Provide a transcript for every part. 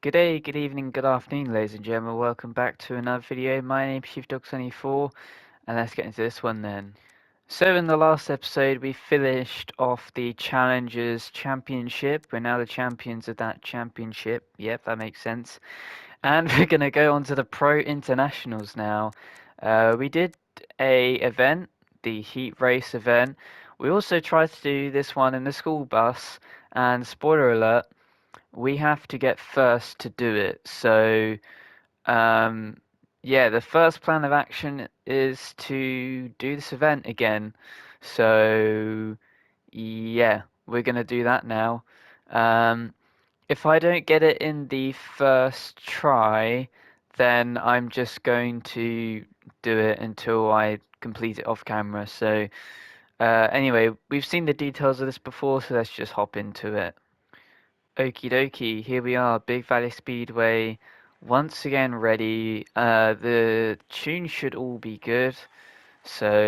Good day, good evening, good afternoon, ladies and gentlemen. Welcome back to another video. My name is ChiefDog24, and let's get into this one then. So in the last episode, we finished off the Challengers Championship. We're now the champions of that championship. Yep, that makes sense. And we're going to go on to the Pro Internationals now. We did a event, the heat race event. We also tried to do this one in the school bus, and spoiler alert, we have to get first to do it. So, um, yeah, the first plan of action is to do this event again. So, yeah, we're gonna do that now. Um, if I don't get it in the first try, then I'm just going to do it until I complete it off camera. So, anyway, we've seen the details of this before, so let's just hop into it. Okie dokie, here we are, Big Valley Speedway, once again ready. The tunes should all be good. So,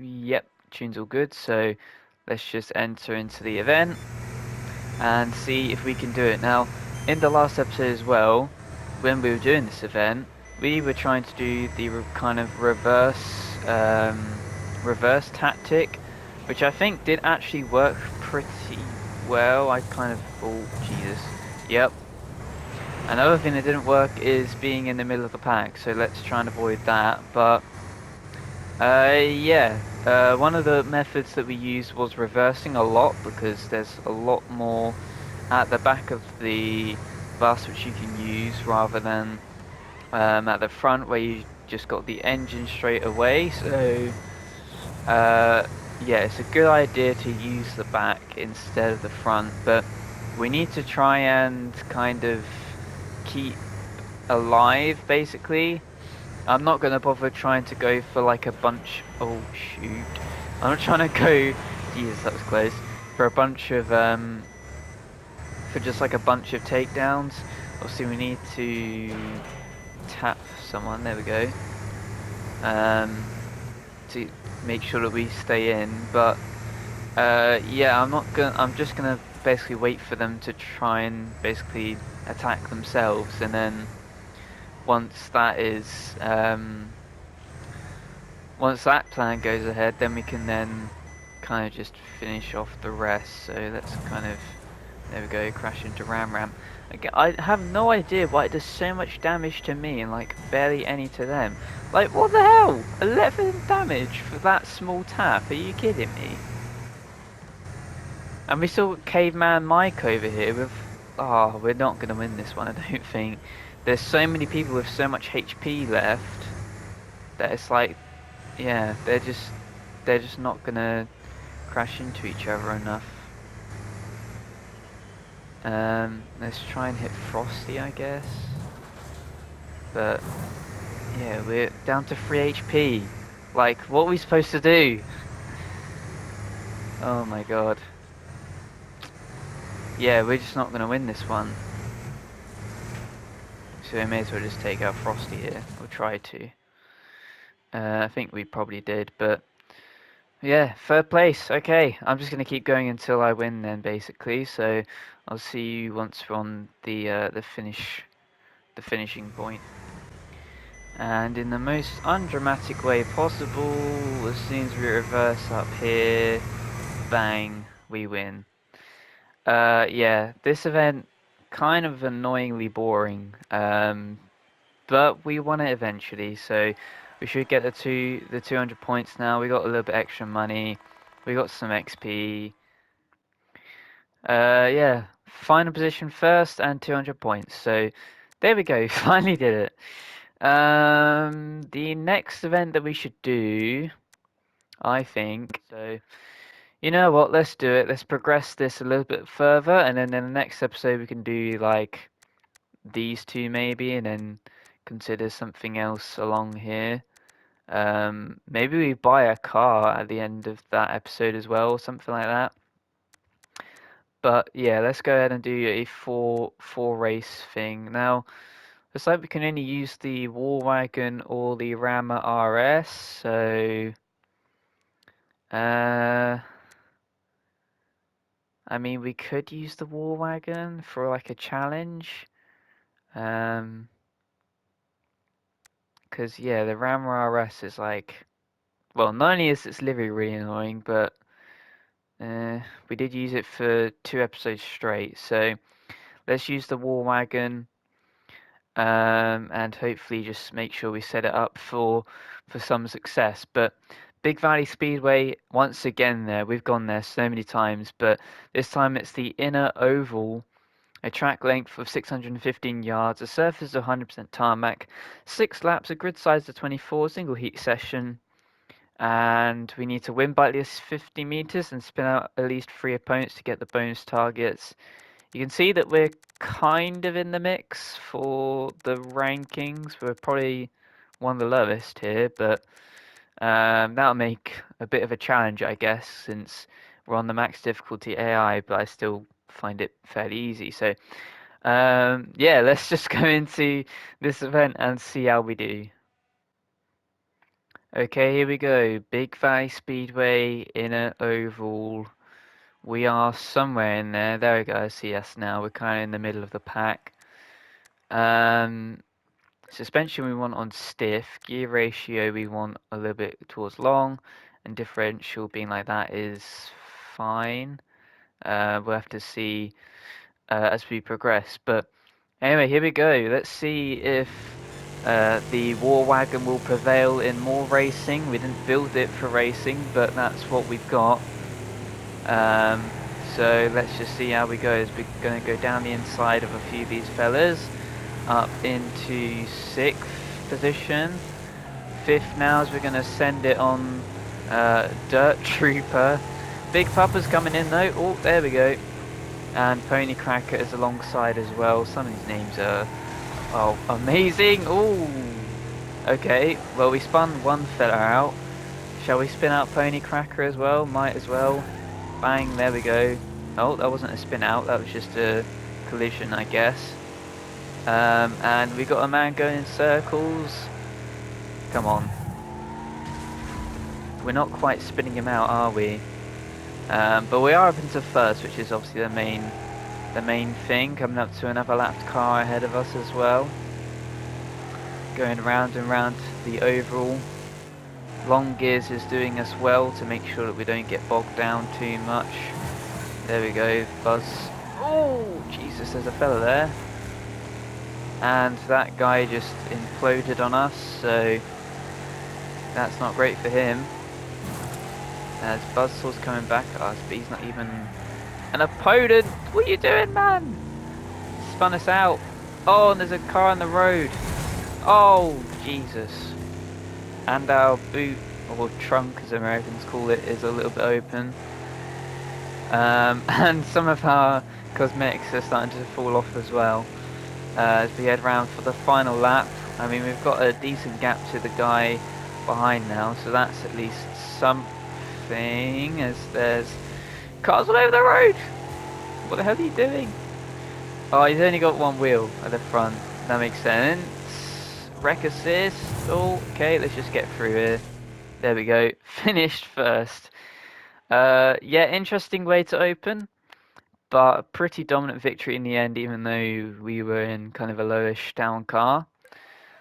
yep, tunes all good. So, let's just enter into the event and see if we can do it. Now, in the last episode as well, when we were doing this event, we were trying to do the kind of reverse tactic, which I think did actually work pretty well. I kind of thought, Jesus, yep. Another thing that didn't work is being in the middle of the pack, so let's try and avoid that. But yeah, one of the methods that we used was reversing a lot because there's a lot more at the back of the bus which you can use rather than at the front where you just got the engine straight away. So yeah, it's a good idea to use the back instead of the front, but we need to try and kind of keep alive basically. I'm not going to bother trying to go for like a bunch. Oh shoot. I'm not trying to go. Jesus, that was close. For a bunch of for just like a bunch of takedowns. Obviously, we need to tap someone. There we go. To make sure that we stay in. But yeah, I'm not gonna. I'm just gonna basically wait for them to try and basically attack themselves, and then once that is once that plan goes ahead, then we can then kind of just finish off the rest. So let's kind of, there we go, crash into Ram. Again, I have no idea why it does so much damage to me and like barely any to them. Like, what the hell? 11 damage for that small tap? Are you kidding me? And we saw Caveman Mike over here with, oh, we're not going to win this one, I don't think. There's so many people with so much HP left that it's like, yeah, they're just not gonna crash into each other enough. Let's try and hit Frosty, I guess. But yeah, we're down to 3 HP. Like, what are we supposed to do? Oh my god. Yeah, we're just not gonna win this one. So we may as well just take out Frosty here, or try to. I think we probably did, but yeah, third place. Okay, I'm just gonna keep going until I win then, basically. So I'll see you once we're on the finishing point. And in the most undramatic way possible, as soon as we reverse up here, bang, we win. Yeah, this event kind of annoyingly boring. But we won it eventually, so we should get the 200 points now. We got a little bit extra money. We got some XP. Yeah, final position first and 200 points. So there we go. Finally did it. The next event that we should do, I think. So you know what? Let's do it. Let's progress this a little bit further, and then in the next episode we can do like these two maybe, and then consider something else along here. Maybe we buy a car at the end of that episode as well, or something like that. But yeah, let's go ahead and do a four race thing. Now, looks like we can only use the War Wagon or the Rammer RS, so uh I mean, we could use the war wagon for like a challenge. Because yeah, the Ram RS is like, well, not only is its livery really annoying, but we did use it for 2 episodes straight. So let's use the war wagon, and hopefully just make sure we set it up for some success. But Big Valley Speedway, once again, there we've gone there so many times, but this time it's the inner oval. A track length of 615 yards, a surface of 100% tarmac, 6 laps, a grid size of 24, single heat session, and we need to win by at least 50 meters and spin out at least 3 opponents to get the bonus targets. You can see that we're kind of in the mix for the rankings. We're probably one of the lowest here, but that'll make a bit of a challenge, I guess, since we're on the max difficulty AI, but I still find it fairly easy. So yeah, let's just go into this event and see how we do. Okay, here we go. Big Valley Speedway, inner oval. We are somewhere in there. There we go. I see us now. We're kind of in the middle of the pack. Suspension we want on stiff. Gear ratio we want a little bit towards long. And differential being like that is fine. We'll have to see as we progress. But anyway, here we go. Let's see if the War Wagon will prevail in more racing. We didn't build it for racing, but that's what we've got. So let's just see how we go. As we're going to go down the inside of a few of these fellas, up into 6th position. 5th now, as we're going to send it on Dirt Trooper. Big Papa's coming in though. Oh, there we go. And Pony Cracker is alongside as well. Some of these names are amazing. Oh, okay. Well, we spun one fella out. Shall we spin out Pony Cracker as well? Might as well. Bang, there we go. Oh, that wasn't a spin out. That was just a collision, I guess. And we got a man going in circles. Come on. We're not quite spinning him out, are we? But we are up into first, which is obviously the main thing. Coming up to another lapped car ahead of us as well. Going round and round the oval. Long gears is doing us well to make sure that we don't get bogged down too much. There we go, Buzz. Oh, Jesus, there's a fella there. And that guy just imploded on us, so that's not great for him. As Buzzsaw's coming back at us, but he's not even an opponent. What are you doing, man? Spun us out. Oh, and there's a car on the road. Oh, Jesus. And our boot, or trunk as Americans call it, is a little bit open. And some of our cosmetics are starting to fall off as well. As we head round for the final lap. I mean, we've got a decent gap to the guy behind now, so that's at least something, as there's cars all over the road. What the hell are you doing? Oh, he's only got one wheel at the front. That makes sense. Wreck assist. Oh, okay, let's just get through here. There we go. Finished first. Yeah, interesting way to open, but a pretty dominant victory in the end, even though we were in kind of a lowish down car.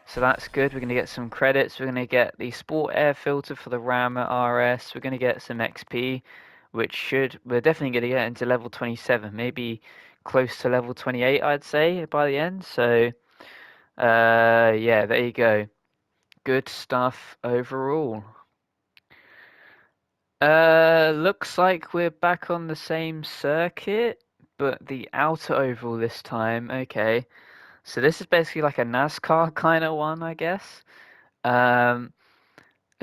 So that's good. We're going to get some credits. We're going to get the Sport Air Filter for the Ram RS. We're going to get some XP, which we're definitely going to get into level 27, maybe close to level 28, I'd say, by the end. So, yeah, there you go. Good stuff overall. Looks like we're back on the same circuit, but the outer oval this time. Okay, so this is basically like a NASCAR kind of one, I guess. A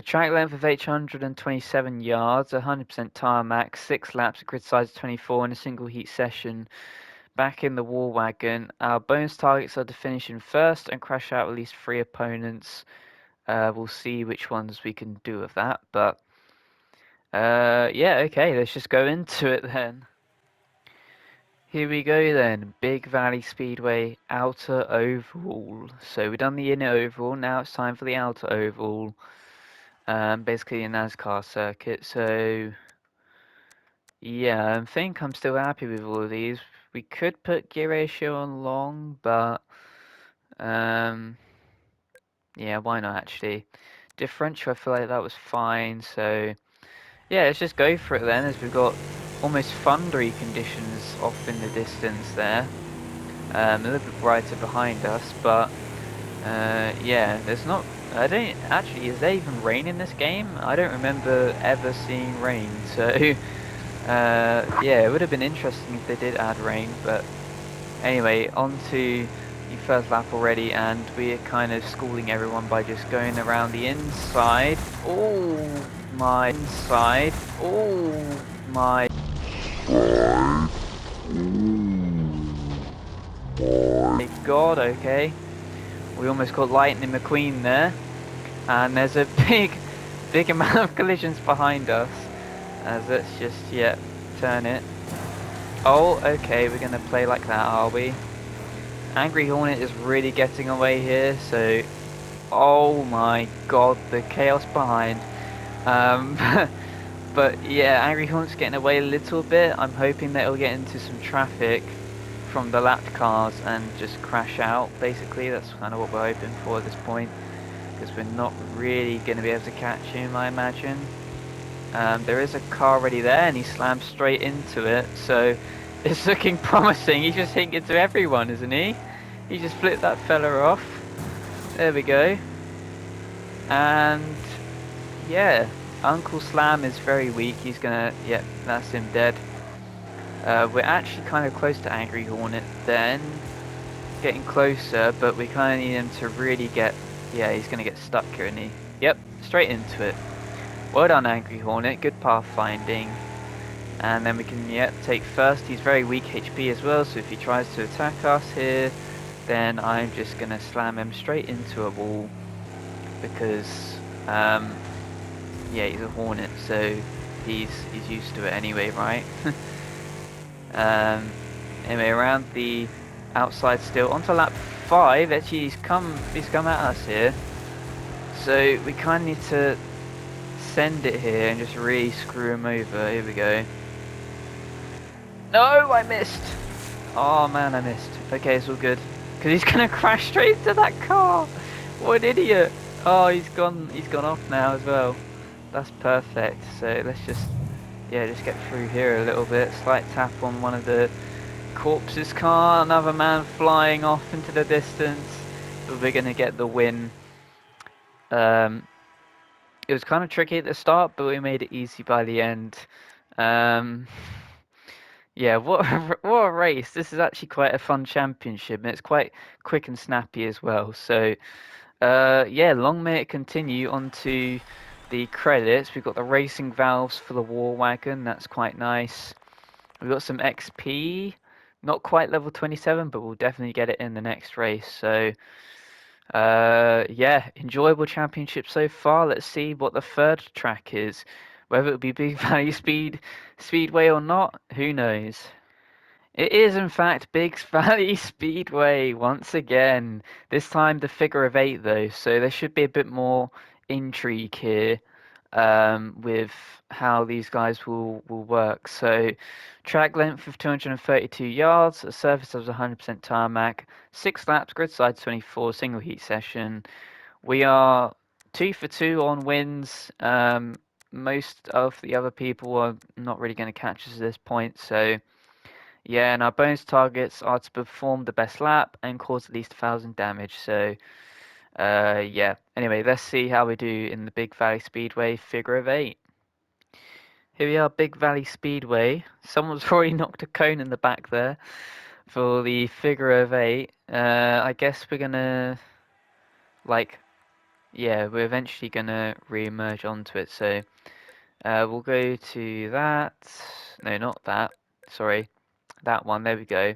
track length of 827 yards, 100% tarmac, 6 laps, a grid size of 24 in a single heat session. Back in the War Wagon. Our bonus targets are to finish in first and crash out at least 3 opponents. We'll see which ones we can do with that, but yeah, okay, let's just go into it then. Here we go then, Big Valley Speedway outer oval. So we've done the inner oval, now it's time for the outer oval. Basically a NASCAR circuit, so Yeah, I think I'm still happy with all of these. We could put gear ratio on long, but um, yeah, why not actually? Differential, I feel like that was fine. So yeah, let's just go for it then, as we've got almost thundery conditions off in the distance there. A little bit brighter behind us, but yeah, there's not. I don't actually. Is there even rain in this game? I don't remember ever seeing rain. So yeah, it would have been interesting if they did add rain. But anyway, on to the first lap already, and we're kind of schooling everyone by just going around the inside. Oh my inside. Oh my. My God. Okay. We almost got Lightning McQueen there. And there's a big amount of collisions behind us. As let's just, yeah, turn it. Oh, okay, we're going to play like that, are we? Angry Hornet is really getting away here, so... Oh my god, the chaos behind. Um, but yeah, Angry Hornet's getting away a little bit. I'm hoping that it'll get into some traffic from the lapped cars and just crash out, basically. That's kind of what we're hoping for at this point, because we're not really going to be able to catch him, I imagine. There is a car already there, and he slammed straight into it, so it's looking promising. He's just hitting into everyone, isn't he? He just flipped that fella off. There we go. And yeah, Uncle Slam is very weak. He's gonna, yeah, that's him dead. We're actually kind of close to Angry Hornet then. Getting closer, but we kind of need him to really get, yeah, he's gonna get stuck here, isn't he? Yep, straight into it. Well done, Angry Hornet. Good pathfinding. And then we can, take first. He's very weak HP as well, so if he tries to attack us here, then I'm just going to slam him straight into a wall. Because, yeah, he's a Hornet, so he's used to it anyway, right? Anyway, around the outside still. Onto lap 5. Actually, he's come at us here. So we kind of need to send it here and just really screw him over. Here we go. No, I missed. Oh man, I missed. Okay, it's all good. Because he's gonna crash straight into that car. What an idiot. Oh, he's gone off now as well. That's perfect. So let's just, yeah, just get through here a little bit. Slight tap on one of the corpses car. Another man flying off into the distance. But we're gonna get the win. It was kind of tricky at the start, but we made it easy by the end. Yeah, what a race. This is actually quite a fun championship, and it's quite quick and snappy as well. So, yeah, long may it continue. On to the credits. We've got the racing valves for the War Wagon. That's quite nice. We've got some XP. Not quite level 27, but we'll definitely get it in the next race. So, yeah, enjoyable championship so far. Let's see what the third track is. Whether it'll be Big Valley Speedway or not, who knows? It is, in fact, Big Valley Speedway once again. This time the figure of 8, though, so there should be a bit more intrigue here with how these guys will work. So, track length of 232 yards, a surface of 100% tarmac, 6 laps, grid side 24, single heat session. We are 2 for 2 on wins. Most of the other people are not really going to catch us at this point, so. Yeah, and our bonus targets are to perform the best lap and cause at least 1,000 damage. So, yeah. Anyway, let's see how we do in the Big Valley Speedway figure of 8. Here we are, Big Valley Speedway. Someone's already knocked a cone in the back there for the figure of 8. I guess we're gonna, like, yeah, we're eventually gonna re-emerge onto it. So, we'll go to that. No, not that. Sorry, that one. There we go.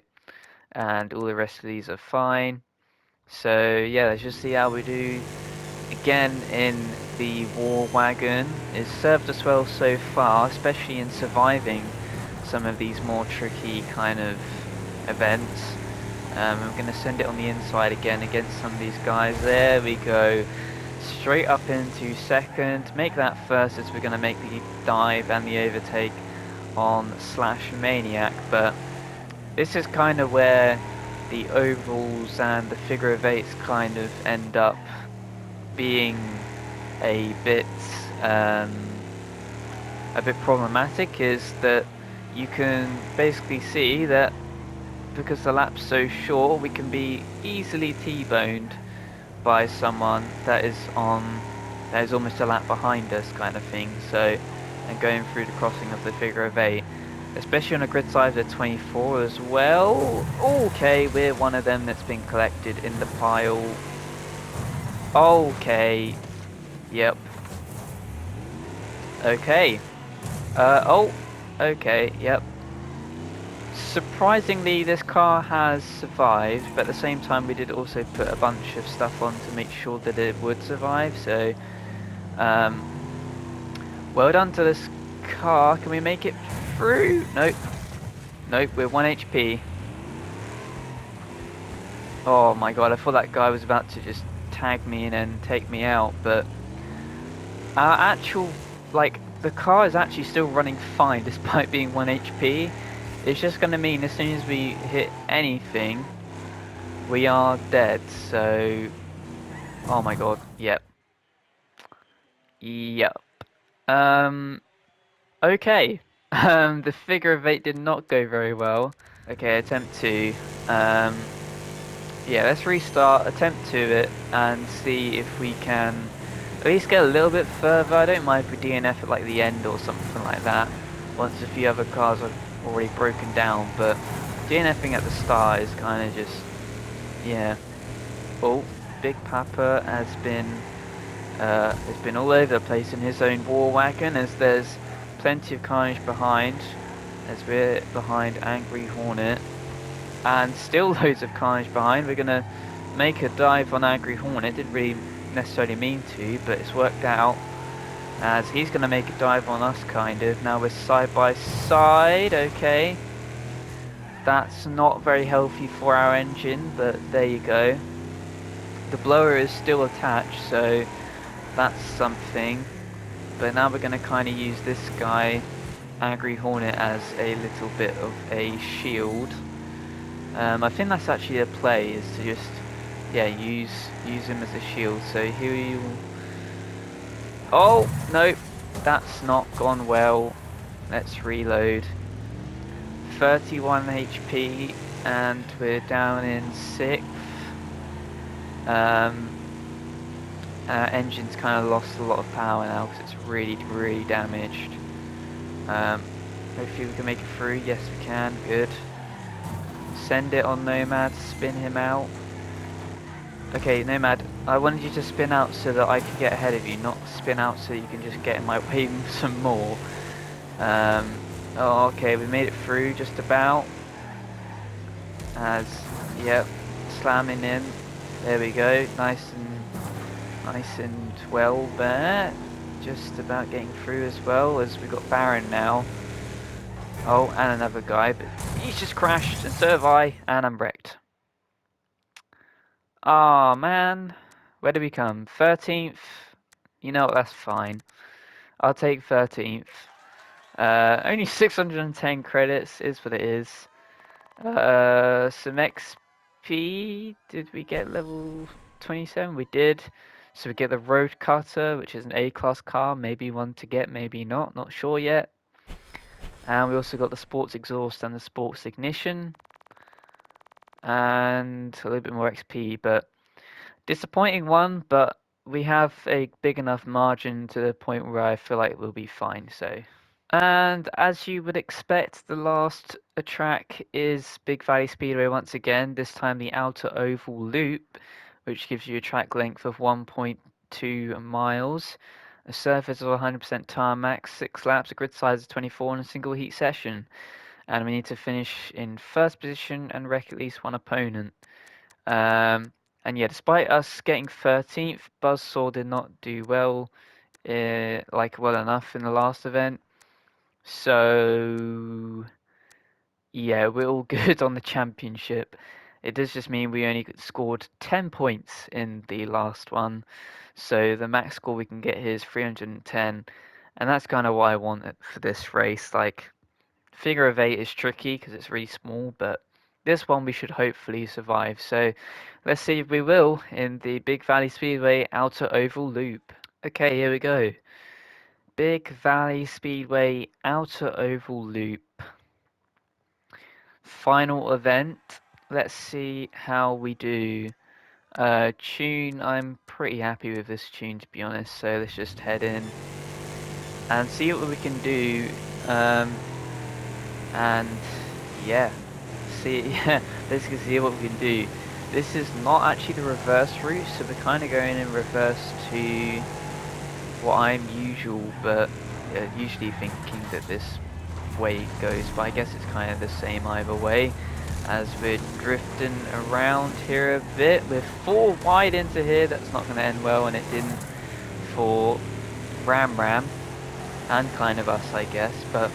And all the rest of these are fine. So yeah, let's just see how we do again in the War Wagon. It's served us well so far, especially in surviving some of these more tricky kind of events. I'm going to send it on the inside again against some of these guys. There we go. Straight up into second. Make that first as we're going to make the dive and the overtake on Slash Maniac, but this is kind of where the ovals and the figure of eights kind of end up being a bit problematic, is that you can basically see that because the lap's so short, we can be easily T-boned by someone that is almost a lap behind us, kind of thing. So, and going through the crossing of the figure of eight, especially on a grid size of 24 as well. Okay, we're one of them that's been collected in the pile. Okay, yep. Okay. Oh, okay, yep. Surprisingly, this car has survived, but at the same time we did also put a bunch of stuff on to make sure that it would survive, so well done to this car. Can we make it through? Nope. Nope, we're 1 HP. Oh my god, I thought that guy was about to just tag me and then take me out, but our actual, like, the car is actually still running fine despite being 1 HP. It's just going to mean as soon as we hit anything, we are dead, so... Oh my god, yep. Yep. Okay. The figure of eight did not go very well. Okay, attempt two. Yeah, let's restart, attempt to it, and see if we can at least get a little bit further. I don't mind if we DNF at like the end or something like that, once a few other cars are already broken down, but DNFing at the start is kind of just, yeah. Oh, Big Papa has been all over the place in his own war wagon, as there's plenty of carnage behind, as we're behind Angry Hornet. And still loads of carnage behind. We're going to make a dive on Angry Hornet. Didn't really necessarily mean to, but it's worked out. As he's going to make a dive on us, kind of. Now we're side by side. Okay. That's not very healthy for our engine, but there you go. The blower is still attached, so that's something. But now we're going to kind of use this guy, Angry Hornet, as a little bit of a shield. I think that's actually a play, is to just, yeah, use him as a shield. So here you... Oh, no, that's not gone well. Let's reload. 31 HP, and we're down in 6th. Engine's kind of lost a lot of power now because it's really, really damaged. Hopefully we can make it through. Yes, we can. Good. Send it on Nomad, spin him out. Okay, Nomad, I wanted you to spin out so that I can get ahead of you, not spin out so you can just get in my way some more. Oh, okay, we made it through just about. Yep, slamming in. There we go, nice and well there. Just about getting through as well, as we got Baron now. Oh, and another guy, but he's just crashed, and so have I, and I'm wrecked. Ah, oh, man. Where do we come? 13th? You know what, that's fine. I'll take 13th. Only 610 credits is what it is. Some XP. Did we get level 27? We did. So we get the Road Cutter, which is an A-class car. Maybe one to get, maybe not. Not sure yet. And we also got the Sports Exhaust and the Sports Ignition. And a little bit more XP, but disappointing one, but we have a big enough margin to the point where I feel like we'll be fine, so. And as you would expect, the last track is Big Valley Speedway once again, this time the Outer Oval Loop, which gives you a track length of 1.2 miles, a surface of 100% tarmac, 6 laps, a grid size of 24 in a single heat session. And we need to finish in first position and wreck at least one opponent. And yeah, despite us getting 13th, Buzzsaw did not do well, well enough in the last event. So yeah, we're all good on the championship. It does just mean we only scored 10 points in the last one. So the max score we can get here is 310. And that's kind of what I want for this race. Like, Figure of 8 is tricky because it's really small, but this one we should hopefully survive. So let's see if we will in the Big Valley Speedway Outer Oval Loop. Okay, here we go. Big Valley Speedway Outer Oval Loop. Final event. Let's see how we do. Tune, I'm pretty happy with this tune to be honest, so let's just head in and see what we can do. And yeah, yeah, basically see what we can do. This is not actually the reverse route, so we're kind of going in reverse to what I'm usual, but usually thinking that this way goes, but I guess it's kind of the same either way. As we're drifting around here a bit, we're 4 wide into here. That's not going to end well, and it didn't for Ram and kind of us, I guess, but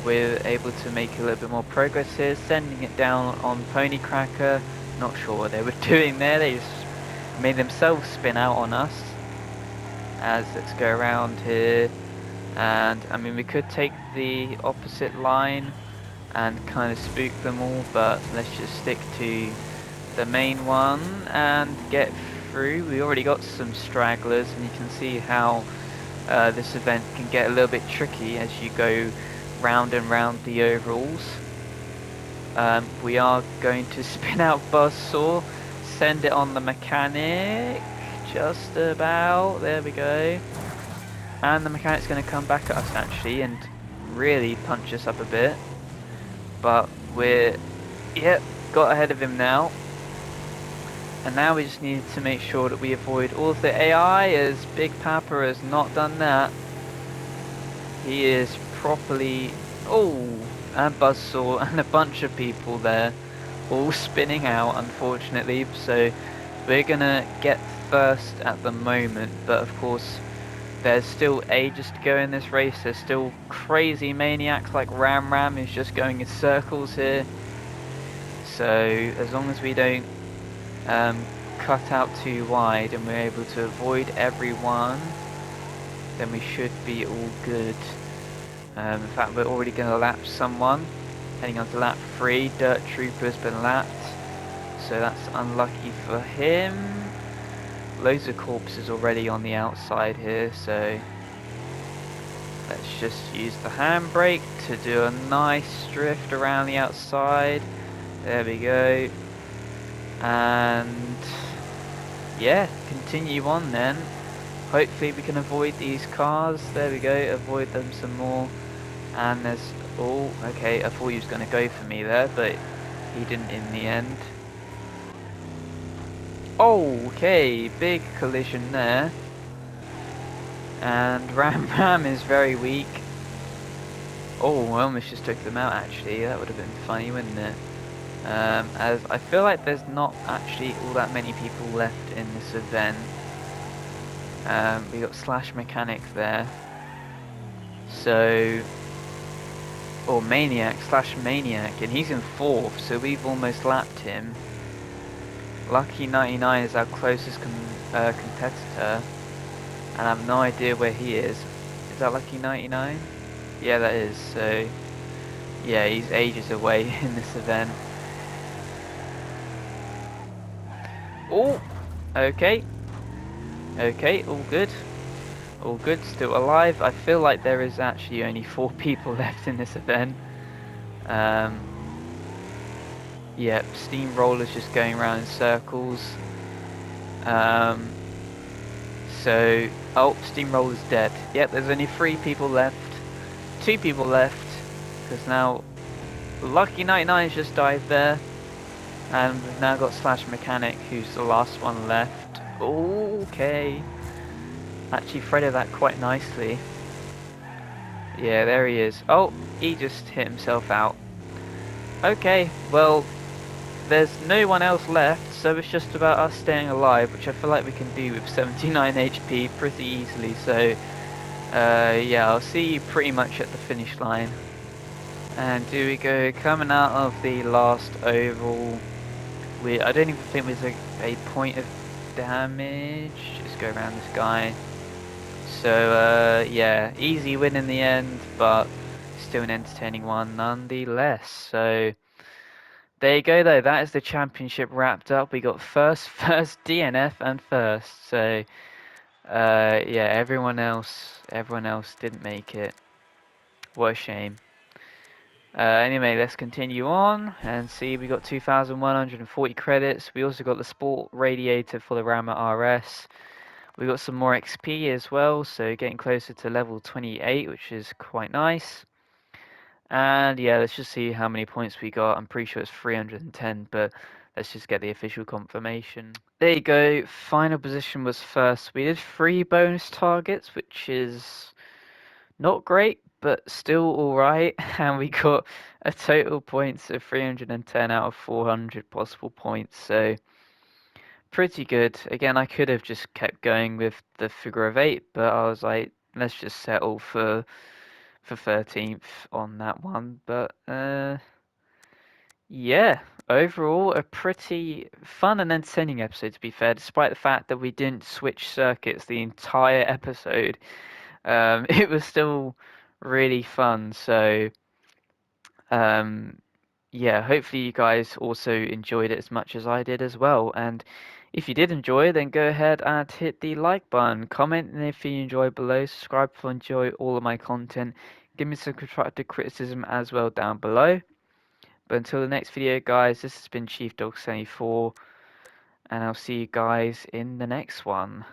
we're able to make a little bit more progress here, sending it down on Pony Cracker. Not sure what they were doing there, they just made themselves spin out on us. As let's go around here, and I mean we could take the opposite line and kind of spook them all, but let's just stick to the main one and get through. We already got some stragglers, and you can see how this event can get a little bit tricky as you go round and round the overalls. We are going to spin out Buzzsaw, send it on the mechanic, just about, there we go. And the mechanic's going to come back at us actually and really punch us up a bit. But we're, got ahead of him now. And now we just need to make sure that we avoid all of the AI, as Big Papa has not done that. He is properly, and Buzzsaw and a bunch of people there, all spinning out unfortunately. So we're gonna get first at the moment, but of course there's still ages to go in this race. There's still crazy maniacs like Ram who's just going in circles here. So as long as we don't cut out too wide and we're able to avoid everyone, then we should be all good. In fact, we're already going to lap someone. Heading on to lap 3, Dirt Trooper's been lapped. So that's unlucky for him. Loads of corpses already on the outside here, so let's just use the handbrake to do a nice drift around the outside. There we go. And yeah, continue on then. Hopefully we can avoid these cars. There we go, avoid them some more. And there's, okay, I thought he was going to go for me there, but he didn't in the end. Okay, big collision there. And Ram is very weak. Oh, I almost just took them out actually. That would have been funny, wouldn't it? As I feel like there's not actually all that many people left in this event. We got Slash Mechanic there. So, or Maniac, Slash Maniac, and he's in 4th, so we've almost lapped him. Lucky 99 is our closest competitor, and I have no idea where he is. Is that Lucky 99? Yeah, that is. So, yeah, he's ages away in this event. Oh, okay. Okay, all good. All good, still alive. I feel like there is actually only 4 people left in this event. Yep, Steamroller's just going around in circles. So, Steamroller's dead. Yep, there's only 3 people left. 2 people left, because now Lucky 99's just died there. And we've now got Slash Mechanic, who's the last one left. Okay. Actually threaded that quite nicely. Yeah, there he is. Oh, he just hit himself out. Okay, well, there's no one else left, so it's just about us staying alive, which I feel like we can do with 79 HP pretty easily. So, yeah, I'll see you pretty much at the finish line. And here we go, coming out of the last oval. I don't even think there's a point of damage. Just go around this guy. So yeah, easy win in the end, but still an entertaining one nonetheless. So there you go, though. That is the championship wrapped up. We got first DNF and first. So yeah, everyone else didn't make it. What a shame. Anyway, let's continue on and see. We got 2,140 credits. We also got the sport radiator for the Rama RS. We got some more XP as well, so getting closer to level 28, which is quite nice. And yeah, let's just see how many points we got. I'm pretty sure it's 310, but let's just get the official confirmation. There you go. Final position was first. We did 3 bonus targets, which is not great, but still alright. And we got a total points of 310 out of 400 possible points. So pretty good. Again, I could have just kept going with the figure of 8, but I was like, let's just settle for 13th on that one. But yeah, overall a pretty fun and entertaining episode, to be fair, despite the fact that we didn't switch circuits the entire episode. It was still really fun. So um, yeah, hopefully you guys also enjoyed it as much as I did as well. And if you did enjoy, then go ahead and hit the like button, comment if you enjoy below, subscribe if you enjoy all of my content, give me some constructive criticism as well down below. But until the next video, guys, this has been Chief Dog 74, and I'll see you guys in the next one.